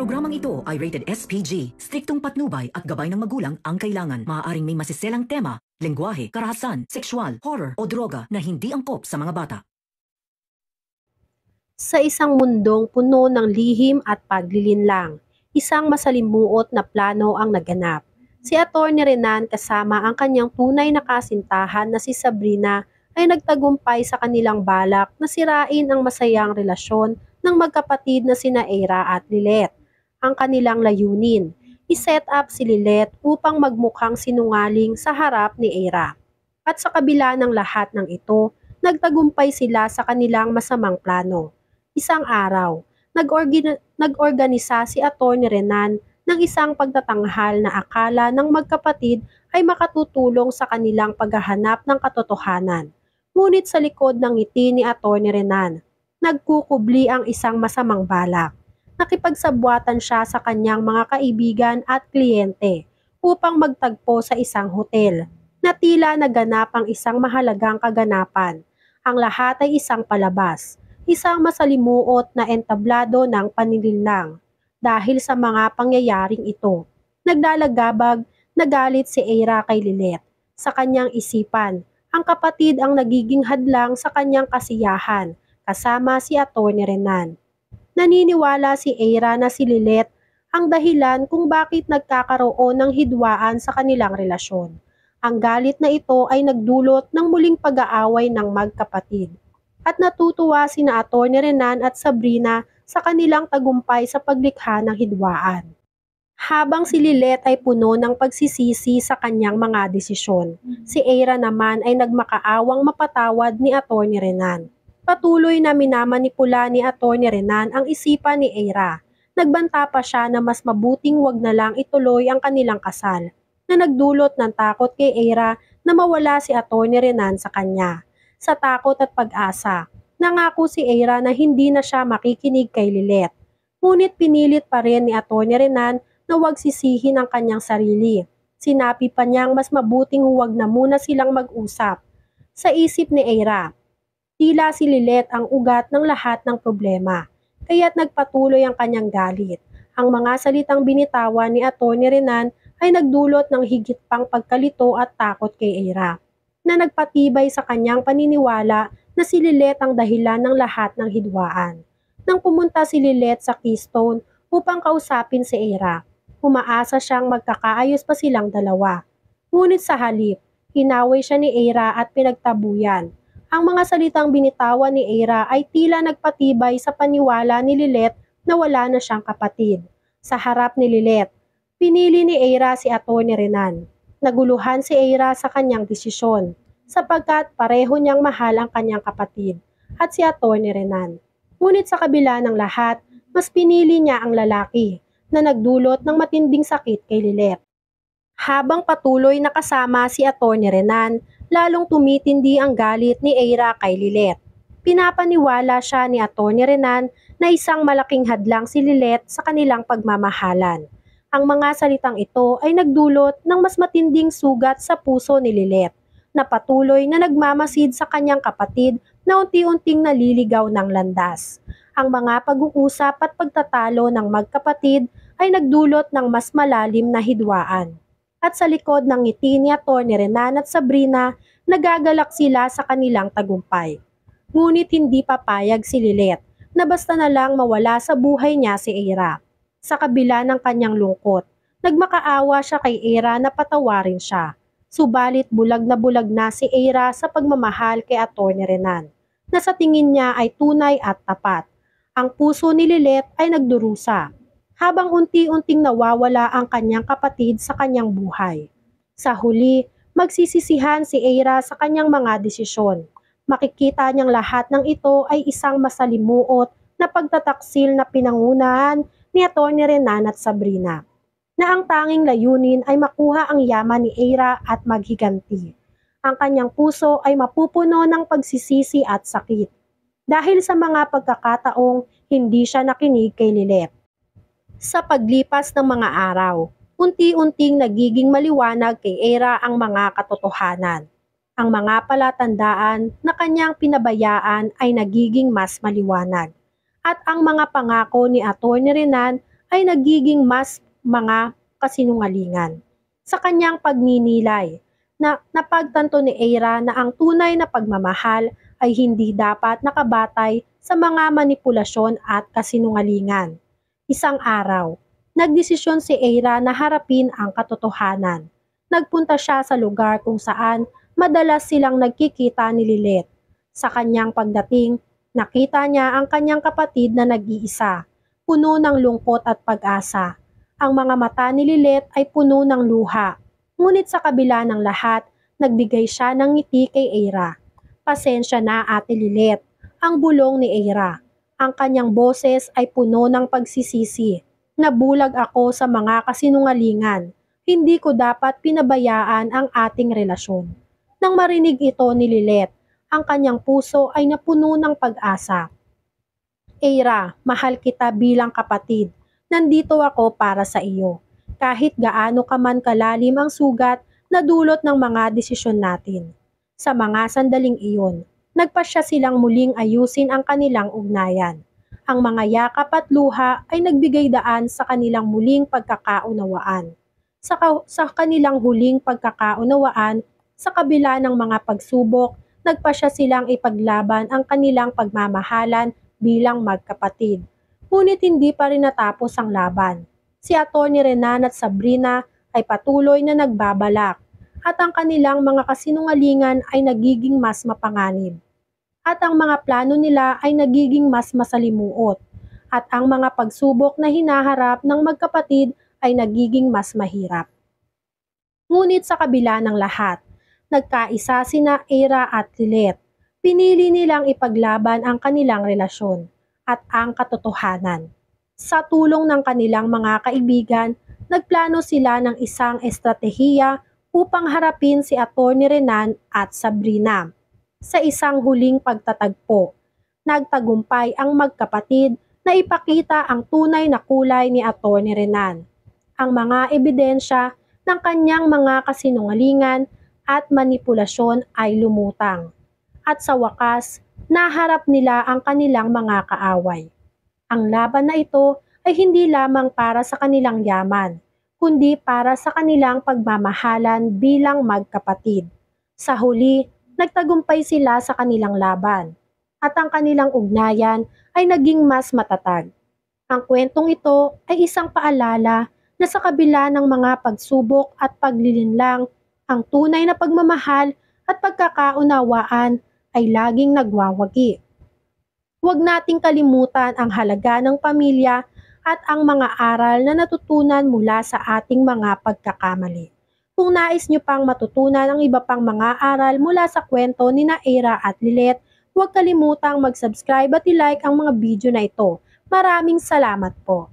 Programang ito ay rated SPG. Striktong patnubay at gabay ng magulang ang kailangan. Maaaring may masiselang tema, lengguwahe, karahasan, sexual, horror o droga na hindi angkop sa mga bata. Sa isang mundong puno ng lihim at paglilinlang, isang masalimuot na plano ang naganap. Si Atty. Renan kasama ang kanyang tunay na kasintahan na si Sabrina ay nagtagumpay sa kanilang balak na sirain ang masayang relasyon ng magkapatid na sina Eira at Lilet. Ang kanilang layunin, iset up si Lilet upang magmukhang sinungaling sa harap ni Eira. At sa kabila ng lahat ng ito, nagtagumpay sila sa kanilang masamang plano. Isang araw, nag-organisa si Atty. Renan ng isang pagtatanghal na akala ng magkapatid ay makatutulong sa kanilang paghahanap ng katotohanan. Ngunit sa likod ng ngiti ni Atty. Renan, nagkukubli ang isang masamang balak. Nakipagsabwatan siya sa kanyang mga kaibigan at kliyente upang magtagpo sa isang hotel na tila naganap ang isang mahalagang kaganapan. Ang lahat ay isang palabas, isang masalimuot na entablado ng panlilinlang. Dahil sa mga pangyayaring ito, naglalagabag na galit si Eira kay Lilet. Sa kanyang isipan, ang kapatid ang nagiging hadlang sa kanyang kasiyahan kasama si Atty. Renan. Naniniwala si Eira na si Lilet ang dahilan kung bakit nagkakaroon ng hidwaan sa kanilang relasyon. Ang galit na ito ay nagdulot ng muling pag-aaway ng magkapatid. At natutuwa sina Atty. Renan at Sabrina sa kanilang tagumpay sa paglikha ng hidwaan. Habang si Lilet ay puno ng pagsisisi sa kanyang mga desisyon, si Eira naman ay nagmakaawang mapatawad ni Atty. Renan. Patuloy na minamanipula ni Atty. Renan ang isipan ni Eira. Nagbanta pa siya na mas mabuting wag na lang ituloy ang kanilang kasal, na nagdulot ng takot kay Eira na mawala si Atty. Renan sa kanya. Sa takot at pag-asa, nangako si Eira na hindi na siya makikinig kay Lilet. Ngunit pinilit pa rin ni Atty. Renan na huwag sisihin ang kanyang sarili. Sinabi pa niyang mas mabuting huwag na muna silang mag-usap. Sa isip ni Eira, tila si Lilet ang ugat ng lahat ng problema, kaya't nagpatuloy ang kanyang galit. Ang mga salitang binitawan ni Atty. Renan ay nagdulot ng higit pang pagkalito at takot kay Eira, na nagpatibay sa kanyang paniniwala na si Lilet ang dahilan ng lahat ng hidwaan. Nang pumunta si Lilet sa Keystone upang kausapin si Eira, umaasa siyang magkakaayos pa silang dalawa. Ngunit sa halip, inaway siya ni Eira at pinagtabuyan. Ang mga salitang binitawan ni Eira ay tila nagpatibay sa paniwala ni Lilet na wala na siyang kapatid. Sa harap ni Lilet, pinili ni Eira si Atty. Renan. Naguluhan si Eira sa kanyang desisyon, sapagkat pareho niyang mahal ang kanyang kapatid at si Atty. Renan. Ngunit sa kabila ng lahat, mas pinili niya ang lalaki na nagdulot ng matinding sakit kay Lilet. Habang patuloy na kasama si Atty. Renan, lalong tumitindi ang galit ni Eira kay Lilet. Pinapaniwala siya ni Atty. Renan na isang malaking hadlang si Lilet sa kanilang pagmamahalan. Ang mga salitang ito ay nagdulot ng mas matinding sugat sa puso ni Lilet, na patuloy na nagmamasid sa kanyang kapatid na unti-unting naliligaw ng landas. Ang mga pag-uusap at pagtatalo ng magkapatid ay nagdulot ng mas malalim na hidwaan. At sa likod ng ngiti ni Atty. Renan at Sabrina, nagagalak sila sa kanilang tagumpay. Ngunit hindi papayag si Lilet na basta na lang mawala sa buhay niya si Eira. Sa kabila ng kanyang lungkot, nagmakaawa siya kay Eira na patawarin siya. Subalit bulag na si Eira sa pagmamahal kay Atty. Renan, na sa tingin niya ay tunay at tapat. Ang puso ni Lilet ay nagdurusa, habang unti-unting nawawala ang kanyang kapatid sa kanyang buhay. Sa huli, magsisisihan si Eira sa kanyang mga desisyon. Makikita niyang lahat ng ito ay isang masalimuot na pagtataksil na pinangunahan ni Atty. Renan at Sabrina, na ang tanging layunin ay makuha ang yaman ni Eira at maghiganti. Ang kanyang puso ay mapupuno ng pagsisisi at sakit, dahil sa mga pagkakataong hindi siya nakinig kay Lilet. Sa paglipas ng mga araw, unti-unting nagiging maliwanag kay Eira ang mga katotohanan. Ang mga palatandaan na kanyang pinabayaan ay nagiging mas maliwanag. At ang mga pangako ni Atty. Renan ay nagiging mas mga kasinungalingan. Sa kanyang pagninilay, na napagtanto ni Eira na ang tunay na pagmamahal ay hindi dapat nakabatay sa mga manipulasyon at kasinungalingan. Isang araw, nagdesisyon si Eira na harapin ang katotohanan. Nagpunta siya sa lugar kung saan madalas silang nagkikita ni Lilith. Sa kanyang pagdating, nakita niya ang kanyang kapatid na nag-iisa, puno ng lungkot at pag-asa. Ang mga mata ni Lilith ay puno ng luha. Ngunit sa kabila ng lahat, nagbigay siya ng ngiti kay Eira. Pasensya na, Ate Lilith, ang bulong ni Eira. Ang kanyang boses ay puno ng pagsisisi. Nabulag ako sa mga kasinungalingan. Hindi ko dapat pinabayaan ang ating relasyon. Nang marinig ito ni Lilith, ang kanyang puso ay napuno ng pag-asa. Eira, mahal kita bilang kapatid. Nandito ako para sa iyo. Kahit gaano ka man kalalim ang sugat na dulot ng mga desisyon natin. Sa mga sandaling iyon, nagpasya silang muling ayusin ang kanilang ugnayan. Ang mga yakap at luha ay nagbigay daan sa kanilang muling pagkakaunawaan. Sa kanilang huling pagkakaunawaan, sa kabila ng mga pagsubok, nagpasya silang ipaglaban ang kanilang pagmamahalan bilang magkapatid. Ngunit hindi pa rin natapos ang laban. Si Atty. Renan at Sabrina ay patuloy na nagbabalak at ang kanilang mga kasinungalingan ay nagiging mas mapanganib. At ang mga plano nila ay nagiging mas masalimuot. At ang mga pagsubok na hinaharap ng magkapatid ay nagiging mas mahirap. Ngunit sa kabila ng lahat, nagkaisa sina Eira at Lilith. Pinili nilang ipaglaban ang kanilang relasyon at ang katotohanan. Sa tulong ng kanilang mga kaibigan, nagplano sila ng isang estratehiya upang harapin si Atty. Renan at Sabrina. Sa isang huling pagtatagpo, nagtagumpay ang magkapatid na ipakita ang tunay na kulay ni Atty. Renan. Ang mga ebidensya ng kanyang mga kasinungalingan at manipulasyon ay lumutang. At sa wakas, naharap nila ang kanilang mga kaaway. Ang laban na ito ay hindi lamang para sa kanilang yaman, kundi para sa kanilang pagmamahalan bilang magkapatid. Sa huli, nagtagumpay sila sa kanilang laban, at ang kanilang ugnayan ay naging mas matatag. Ang kwentong ito ay isang paalala na sa kabila ng mga pagsubok at paglilinlang, ang tunay na pagmamahal at pagkakaunawaan ay laging nagwawagi. Huwag nating kalimutan ang halaga ng pamilya at ang mga aral na natutunan mula sa ating mga pagkakamali. Kung nais nyo pang matutunan ang iba pang mga aral mula sa kwento ni Eira at Lilith, huwag kalimutang mag-subscribe at i-like ang mga video na ito. Maraming salamat po.